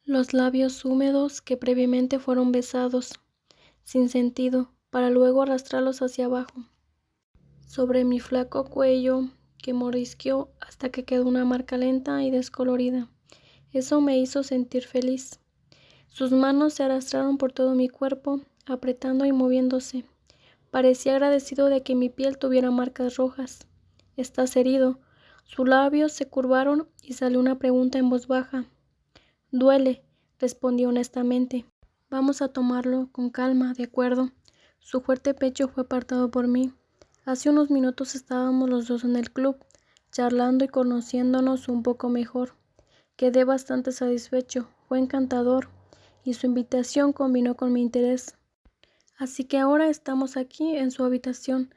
Los labios húmedos que previamente fueron besados, sin sentido, para luego arrastrarlos hacia abajo, sobre mi flaco cuello que mordisqueó hasta que quedó una marca lenta y descolorida. Eso me hizo sentir feliz. Sus manos se arrastraron por todo mi cuerpo, apretando y moviéndose. Parecía agradecido de que mi piel tuviera marcas rojas. ¿Estás herido? Sus labios se curvaron y salió una pregunta en voz baja. Duele, respondí honestamente. Vamos a tomarlo con calma, ¿de acuerdo? Su fuerte pecho fue apartado por mí. Hace unos minutos estábamos los dos en el club, charlando y conociéndonos un poco mejor. Quedé bastante satisfecho, fue encantador, y su invitación combinó con mi interés. Así que ahora estamos aquí en su habitación.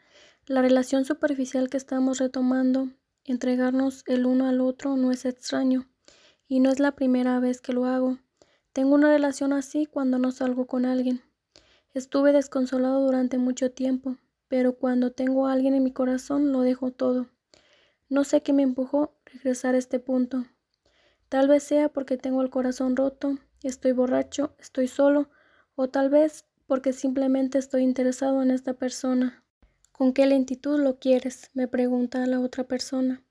La relación superficial que estamos retomando, entregarnos el uno al otro, no es extraño, y no es la primera vez que lo hago. Tengo una relación así cuando no salgo con alguien. Estuve desconsolado durante mucho tiempo, pero cuando tengo a alguien en mi corazón lo dejo todo. No sé qué me empujó a regresar a este punto. Tal vez sea porque tengo el corazón roto, estoy borracho, estoy solo, o tal vez porque simplemente estoy interesado en esta persona. ¿Con qué lentitud lo quieres?, me pregunta la otra persona.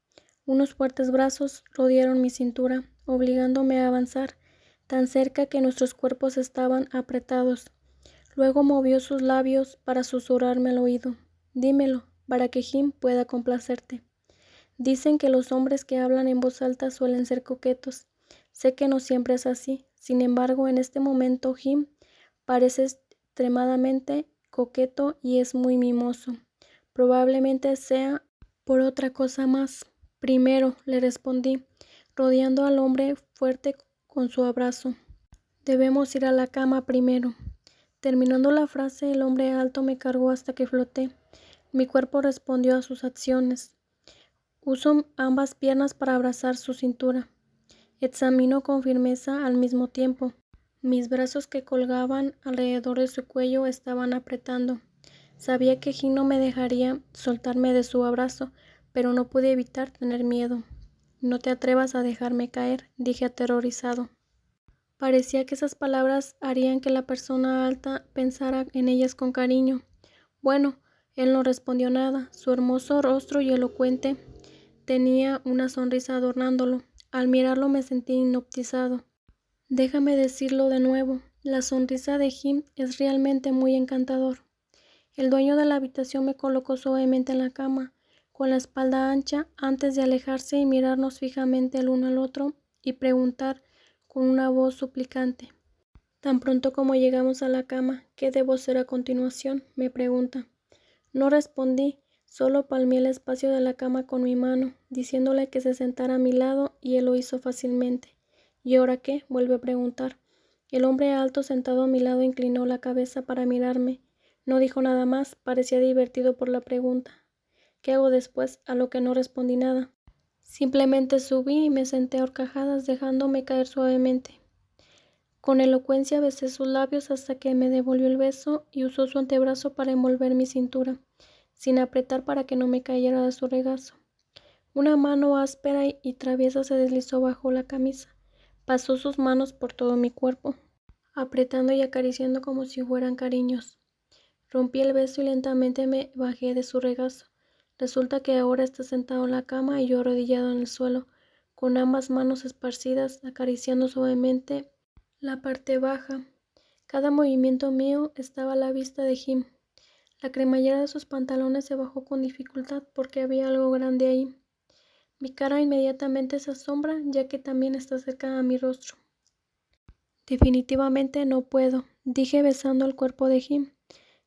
Unos fuertes brazos rodearon mi cintura, obligándome a avanzar, tan cerca que nuestros cuerpos estaban apretados. Luego movió sus labios para susurrarme al oído. Dímelo, para que Jim pueda complacerte. Dicen que los hombres que hablan en voz alta suelen ser coquetos. Sé que no siempre es así. Sin embargo, en este momento Jim parece extremadamente coqueto y es muy mimoso. Probablemente sea por otra cosa más. Primero, le respondí, rodeando al hombre fuerte con su abrazo. Debemos ir a la cama primero. Terminando la frase, el hombre alto me cargó hasta que floté. Mi cuerpo respondió a sus acciones. Uso ambas piernas para abrazar su cintura. Examino con firmeza al mismo tiempo. Mis brazos que colgaban alrededor de su cuello estaban apretando. Sabía que Jim no me dejaría soltarme de su abrazo, pero no pude evitar tener miedo. No te atrevas a dejarme caer, dije aterrorizado. Parecía que esas palabras harían que la persona alta pensara en ellas con cariño. Bueno, él no respondió nada. Su hermoso rostro y elocuente tenía una sonrisa adornándolo. Al mirarlo me sentí hipnotizado. Déjame decirlo de nuevo. La sonrisa de Jim es realmente muy encantador. El dueño de la habitación me colocó suavemente en la cama, con la espalda ancha, antes de alejarse y mirarnos fijamente el uno al otro y preguntar con una voz suplicante. Tan pronto como llegamos a la cama, ¿qué debo hacer a continuación?, me pregunta. No respondí, solo palmé el espacio de la cama con mi mano, diciéndole que se sentara a mi lado y él lo hizo fácilmente. ¿Y ahora qué?, vuelve a preguntar. El hombre alto sentado a mi lado inclinó la cabeza para mirarme. No dijo nada más, parecía divertido por la pregunta. ¿Qué hago después?, a lo que no respondí nada. Simplemente subí y me senté a horcajadas dejándome caer suavemente. Con elocuencia besé sus labios hasta que me devolvió el beso y usó su antebrazo para envolver mi cintura, sin apretar para que no me cayera de su regazo. Una mano áspera y traviesa se deslizó bajo la camisa. Pasó sus manos por todo mi cuerpo, apretando y acariciando como si fueran cariños. Rompí el beso y lentamente me bajé de su regazo. Resulta que ahora está sentado en la cama y yo arrodillado en el suelo, con ambas manos esparcidas, acariciando suavemente la parte baja. Cada movimiento mío estaba a la vista de Jim. La cremallera de sus pantalones se bajó con dificultad porque había algo grande ahí. Mi cara inmediatamente se asombra, ya que también está cerca a mi rostro. Definitivamente no puedo, dije besando el cuerpo de Jim.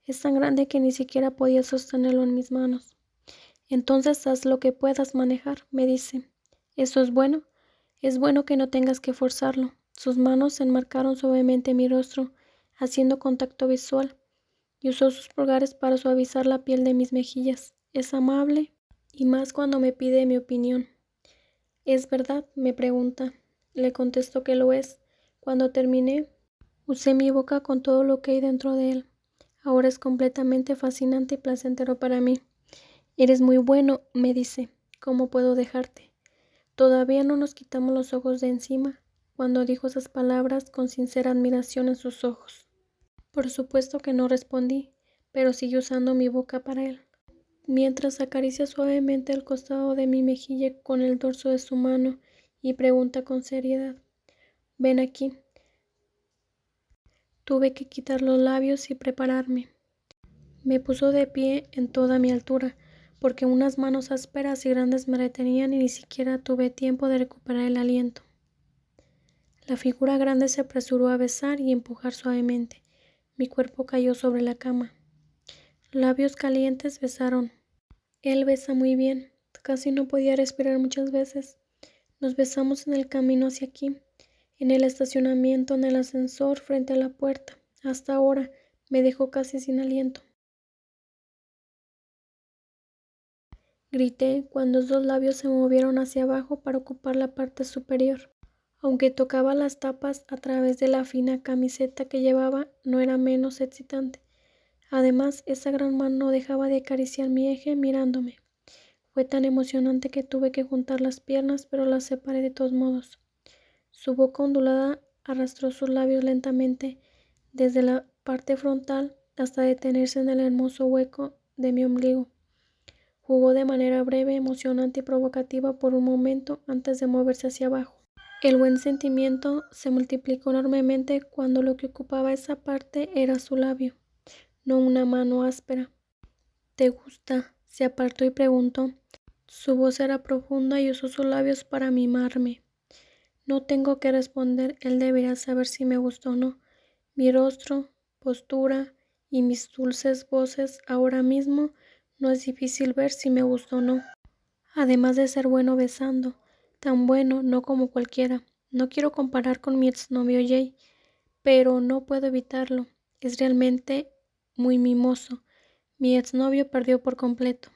Es tan grande que ni siquiera podía sostenerlo en mis manos. Entonces haz lo que puedas manejar, me dice. ¿Eso es bueno? Es bueno que no tengas que forzarlo. Sus manos enmarcaron suavemente mi rostro, haciendo contacto visual, y usó sus pulgares para suavizar la piel de mis mejillas. Es amable, y más cuando me pide mi opinión. ¿Es verdad?, me pregunta. Le contesto que lo es. Cuando terminé, usé mi boca con todo lo que hay dentro de él. Ahora es completamente fascinante y placentero para mí. Eres muy bueno, me dice. ¿Cómo puedo dejarte? Todavía no nos quitamos los ojos de encima. cuando dijo esas palabras con sincera admiración en sus ojos. Por supuesto que no respondí, pero seguí usando mi boca para él. Mientras acaricia suavemente el costado de mi mejilla con el dorso de su mano y pregunta con seriedad: «Ven aquí». Tuve que quitar los labios y prepararme. Me puso de pie en toda mi altura, porque unas manos ásperas y grandes me retenían y ni siquiera tuve tiempo de recuperar el aliento. La figura grande se apresuró a besar y empujar suavemente. Mi cuerpo cayó sobre la cama. Labios calientes besaron. Él besa muy bien. Casi no podía respirar muchas veces. Nos besamos en el camino hacia aquí, en el estacionamiento, en el ascensor, frente a la puerta. Hasta ahora me dejó casi sin aliento. Grité cuando sus labios se movieron hacia abajo para ocupar la parte superior. Aunque tocaba las tapas a través de la fina camiseta que llevaba, no era menos excitante. Además, esa gran mano no dejaba de acariciar mi eje mirándome. Fue tan emocionante que tuve que juntar las piernas, pero las separé de todos modos. Su boca ondulada arrastró sus labios lentamente desde la parte frontal hasta detenerse en el hermoso hueco de mi ombligo. Jugó de manera breve, emocionante y provocativa por un momento antes de moverse hacia abajo. El buen sentimiento se multiplicó enormemente cuando lo que ocupaba esa parte era su labio, no una mano áspera. «¿Te gusta?», se apartó y preguntó. Su voz era profunda y usó sus labios para mimarme. No tengo que responder, él debería saber si me gustó o no. Mi rostro, postura y mis dulces voces ahora mismo no es difícil ver si me gustó o no. Además de ser bueno besando, tan bueno, no como cualquiera. No quiero comparar con mi exnovio Jay, pero no puedo evitarlo. Es realmente muy mimoso. Mi exnovio perdió por completo.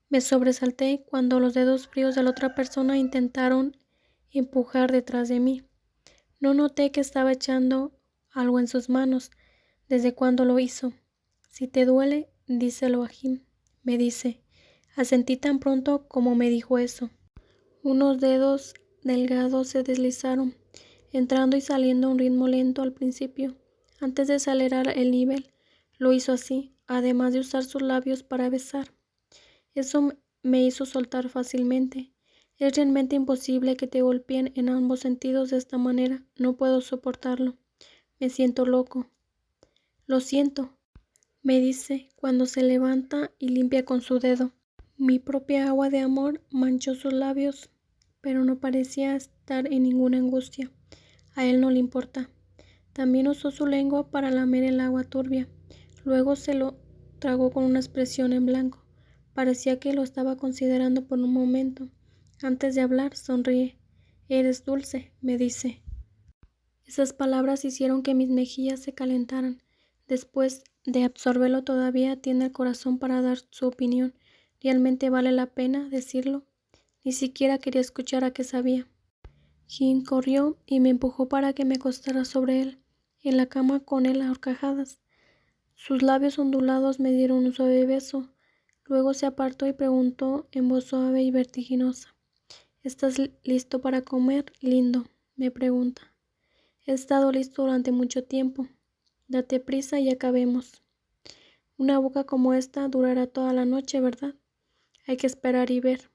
Me sobresalté cuando los dedos fríos de la otra persona intentaron empujar detrás de mí. No noté que estaba echando algo en sus manos. ¿Desde cuándo lo hizo? Si te duele, díselo a Jim, me dice. Asentí tan pronto como me dijo eso. Unos dedos delgados se deslizaron, entrando y saliendo a un ritmo lento al principio. Antes de acelerar el nivel, lo hizo así, además de usar sus labios para besar. Eso me hizo soltar fácilmente. Es realmente imposible que te golpeen en ambos sentidos de esta manera. No puedo soportarlo. Me siento loco. Lo siento, me dice cuando se levanta y limpia con su dedo. Mi propia agua de amor manchó sus labios, pero no parecía estar en ninguna angustia. A él no le importa. También usó su lengua para lamer el agua turbia. Luego se lo tragó con una expresión en blanco. Parecía que lo estaba considerando por un momento. Antes de hablar, sonríe. «Eres dulce», me dice. Esas palabras hicieron que mis mejillas se calentaran. Después de absorberlo todavía tiene el corazón para dar su opinión. ¿Realmente vale la pena decirlo? Ni siquiera quería escuchar a qué sabía. Jim corrió y me empujó para que me acostara sobre él, en la cama con él a horcajadas. Sus labios ondulados me dieron un suave beso. Luego se apartó y preguntó en voz suave y vertiginosa: «¿Estás listo para comer, lindo?», me pregunta. «He estado listo durante mucho tiempo. Date prisa y acabemos. Una boca como esta durará toda la noche, ¿verdad? Hay que esperar y ver».